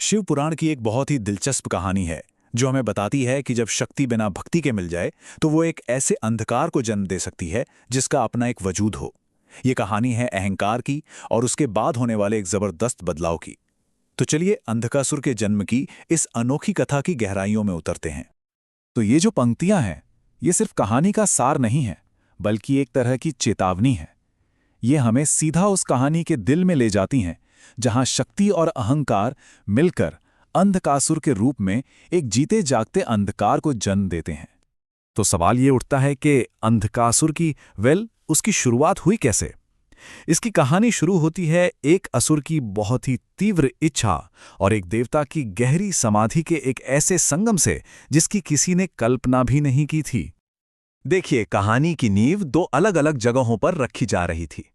शिव पुराण की एक बहुत ही दिलचस्प कहानी है जो हमें बताती है कि जब शक्ति बिना भक्ति के मिल जाए तो वो एक ऐसे अंधकार को जन्म दे सकती है जिसका अपना एक वजूद हो। ये कहानी है अहंकार की और उसके बाद होने वाले एक जबरदस्त बदलाव की। तो चलिए अंधकासुर के जन्म की इस अनोखी कथा की गहराइयों में उतरते हैं। तो ये जो पंक्तियां हैं, ये सिर्फ कहानी का सार नहीं है, बल्कि एक तरह की चेतावनी है। ये हमें सीधा उस कहानी के दिल में ले जाती हैं जहां शक्ति और अहंकार मिलकर अंधकासुर के रूप में एक जीते जागते अंधकार को जन्म देते हैं। तो सवाल ये उठता है कि अंधकासुर की उसकी शुरुआत हुई कैसे। इसकी कहानी शुरू होती है एक असुर की बहुत ही तीव्र इच्छा और एक देवता की गहरी समाधि के एक ऐसे संगम से जिसकी किसी ने कल्पना भी नहीं की थी। देखिए, कहानी की नींव दो अलग अलग जगहों पर रखी जा रही थी।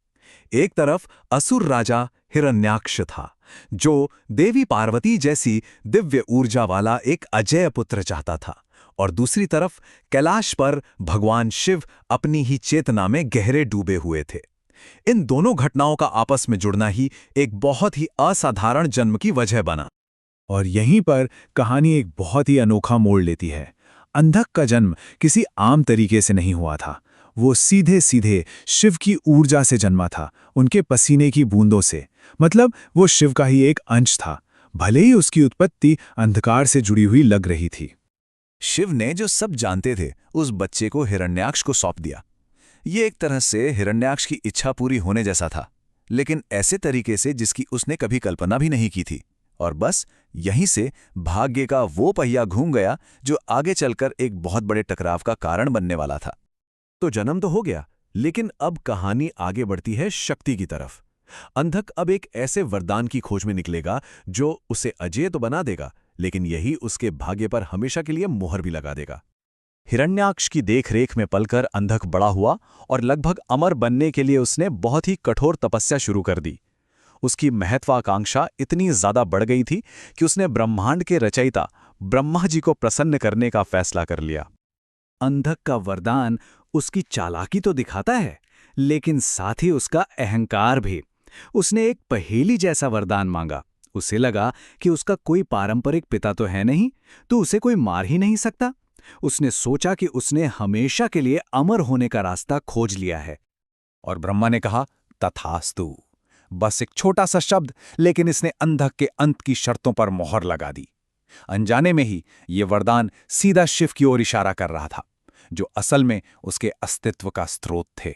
एक तरफ असुर राजा हिरण्याक्ष था, जो देवी पार्वती जैसी दिव्य ऊर्जा वाला एक अजेय पुत्र चाहता था, और दूसरी तरफ कैलाश पर भगवान शिव अपनी ही चेतना में गहरे डूबे हुए थे। इन दोनों घटनाओं का आपस में जुड़ना ही एक बहुत ही असाधारण जन्म की वजह बना। और यहीं पर कहानी एक बहुत ही अनोखा मोड़ लेती है। अंधक का जन्म किसी आम तरीके से नहीं हुआ था। वो सीधे सीधे शिव की ऊर्जा से जन्मा था, उनके पसीने की बूंदों से। मतलब वो शिव का ही एक अंश था, भले ही उसकी उत्पत्ति अंधकार से जुड़ी हुई लग रही थी। शिव ने जो सब जानते थे उस बच्चे को हिरण्याक्ष को सौंप दिया। ये एक तरह से हिरण्याक्ष की इच्छा पूरी होने जैसा था, लेकिन ऐसे तरीके से जिसकी उसने कभी कल्पना भी नहीं की थी। और बस यहीं से भाग्य का वो पहिया घूम गया जो आगे चलकर एक बहुत बड़े टकराव का कारण बनने वाला था। तो जन्म तो हो गया, लेकिन अब कहानी आगे बढ़ती है शक्ति की तरफ। अंधक अब एक ऐसे वरदान की खोज में निकलेगा जो उसे अजेय तो बना देगा, लेकिन यही उसके भाग्य पर हमेशा के लिए मोहर भी लगा देगा। हिरण्याक्ष की देखरेख में पलकर अंधक बड़ा हुआ और लगभग अमर बनने के लिए उसने बहुत ही कठोर तपस्या शुरू कर दी। उसकी महत्वाकांक्षा इतनी ज्यादा बढ़ गई थी कि उसने ब्रह्मांड के रचयिता ब्रह्मा जी को प्रसन्न करने का फैसला कर लिया। अंधक का वरदान उसकी चालाकी तो दिखाता है, लेकिन साथ ही उसका अहंकार भी। उसने एक पहेली जैसा वरदान मांगा। उसे लगा कि उसका कोई पारंपरिक पिता तो है नहीं, तो उसे कोई मार ही नहीं सकता। उसने सोचा कि उसने हमेशा के लिए अमर होने का रास्ता खोज लिया है। और ब्रह्मा ने कहा, तथास्तु। बस एक छोटा सा शब्द, लेकिन इसने अंधक के अंत की शर्तों पर मोहर लगा दी। अनजाने में ही ये वरदान सीधा शिव की ओर इशारा कर रहा था, जो असल में उसके अस्तित्व का स्रोत थे।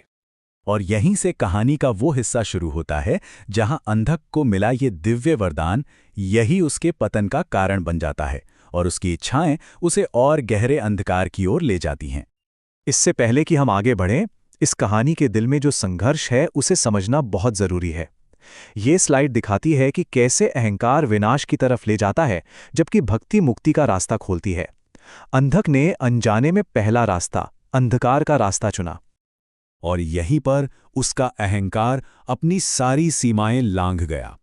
और यहीं से कहानी का वो हिस्सा शुरू होता है जहां अंधक को मिला ये दिव्य वरदान यही उसके पतन का कारण बन जाता है, और उसकी इच्छाएं उसे और गहरे अंधकार की ओर ले जाती हैं। इससे पहले कि हम आगे बढ़ें, इस कहानी के दिल में जो संघर्ष है उसे समझना बहुत जरूरी है। ये स्लाइड दिखाती है कि कैसे अहंकार विनाश की तरफ ले जाता है, जबकि भक्ति मुक्ति का रास्ता खोलती है। अंधक ने अनजाने में पहला रास्ता, अंधकार का रास्ता चुना, और यहीं पर उसका अहंकार अपनी सारी सीमाएं लांघ गया।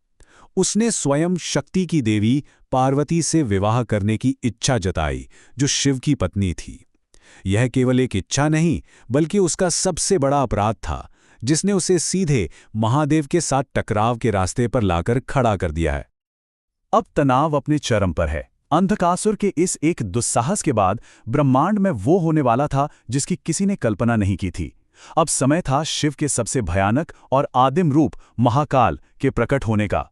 उसने स्वयं शक्ति की देवी पार्वती से विवाह करने की इच्छा जताई, जो शिव की पत्नी थी। यह केवल एक इच्छा नहीं, बल्कि उसका सबसे बड़ा अपराध था, जिसने उसे सीधे महादेव के साथ टकराव के रास्ते पर लाकर खड़ा कर दिया है। अब तनाव अपने चरम पर है। अंधकासुर के इस एक दुस्साहस के बाद ब्रह्मांड में वो होने वाला था जिसकी किसी ने कल्पना नहीं की थी। अब समय था शिव के सबसे भयानक और आदिम रूप महाकाल के प्रकट होने का।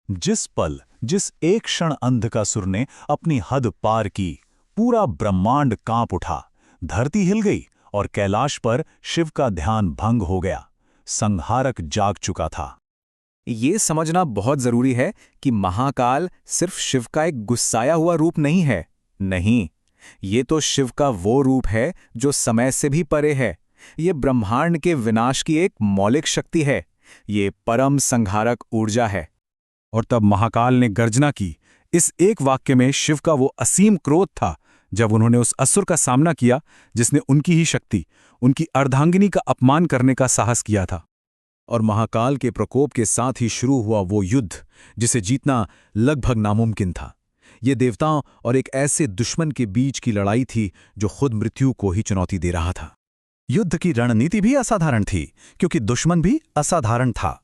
जिस एक क्षण अंधकासुर ने अपनी हद पार की, पूरा ब्रह्मांड कांप उठा, धरती हिल गई और कैलाश पर शिव का ध्यान भंग हो गया। संहारक जाग चुका था। ये समझना बहुत जरूरी है कि महाकाल सिर्फ शिव का एक गुस्साया हुआ रूप नहीं है। नहीं, ये तो शिव का वो रूप है जो समय से भी परे है। ये ब्रह्मांड के विनाश की एक मौलिक शक्ति है। ये परम संहारक ऊर्जा है। और तब महाकाल ने गर्जना की। इस एक वाक्य में शिव का वो असीम क्रोध था, जब उन्होंने उस असुर का सामना किया जिसने उनकी ही शक्ति, उनकी अर्धांगिनी का अपमान करने का साहस किया था। और महाकाल के प्रकोप के साथ ही शुरू हुआ वो युद्ध जिसे जीतना लगभग नामुमकिन था। ये देवताओं और एक ऐसे दुश्मन के बीच की लड़ाई थी जो खुद मृत्यु को ही चुनौती दे रहा था। युद्ध की रणनीति भी असाधारण थी, क्योंकि दुश्मन भी असाधारण था।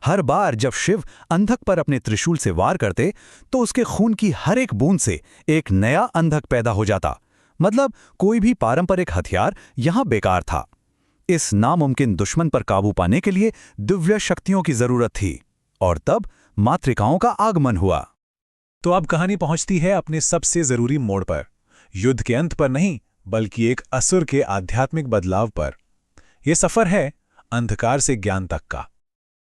हर बार जब शिव अंधक पर अपने त्रिशूल से वार करते तो उसके खून की हर एक बूंद से एक नया अंधक पैदा हो जाता। मतलब कोई भी पारंपरिक हथियार यहां बेकार था। इस नामुमकिन दुश्मन पर काबू पाने के लिए दिव्य शक्तियों की जरूरत थी और तब मातृकाओं का आगमन हुआ। तो अब कहानी पहुंचती है अपने सबसे जरूरी मोड़ पर। युद्ध के अंत पर नहीं, बल्कि एक असुर के आध्यात्मिक बदलाव पर। यह सफर है अंधकार से ज्ञान तक का।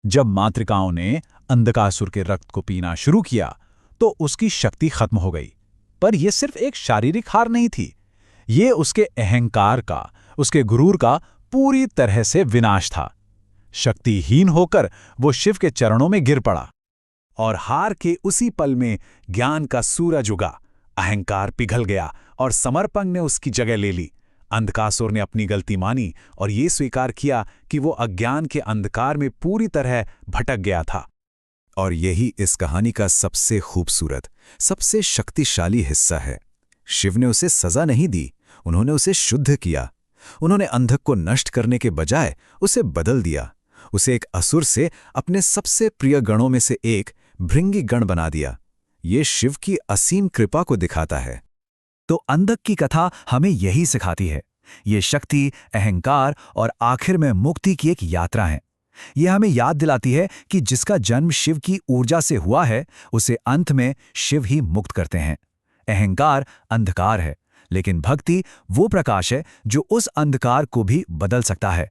जब मातृकाओं ने अंधकासुर के रक्त को पीना शुरू किया तो उसकी शक्ति खत्म हो गई। पर यह सिर्फ एक शारीरिक हार नहीं थी, ये उसके अहंकार का, उसके गुरूर का पूरी तरह से विनाश था। शक्तिहीन होकर वो शिव के चरणों में गिर पड़ा और हार के उसी पल में ज्ञान का सूरज उगा। अहंकार पिघल गया और समर्पण ने उसकी जगह ले ली। अंधकासुर ने अपनी गलती मानी और ये स्वीकार किया कि वो अज्ञान के अंधकार में पूरी तरह भटक गया था। और यही इस कहानी का सबसे खूबसूरत, सबसे शक्तिशाली हिस्सा है। शिव ने उसे सजा नहीं दी, उन्होंने उसे शुद्ध किया। उन्होंने अंधक को नष्ट करने के बजाय उसे बदल दिया। उसे एक असुर से अपने सबसे प्रिय गणों में से एक भृंगी गण बना दिया। ये शिव की असीम कृपा को दिखाता है। तो अंधक की कथा हमें यही सिखाती है। ये शक्ति, अहंकार और आखिर में मुक्ति की एक यात्रा है। यह हमें याद दिलाती है कि जिसका जन्म शिव की ऊर्जा से हुआ है, उसे अंत में शिव ही मुक्त करते हैं। अहंकार अंधकार है, लेकिन भक्ति वो प्रकाश है जो उस अंधकार को भी बदल सकता है।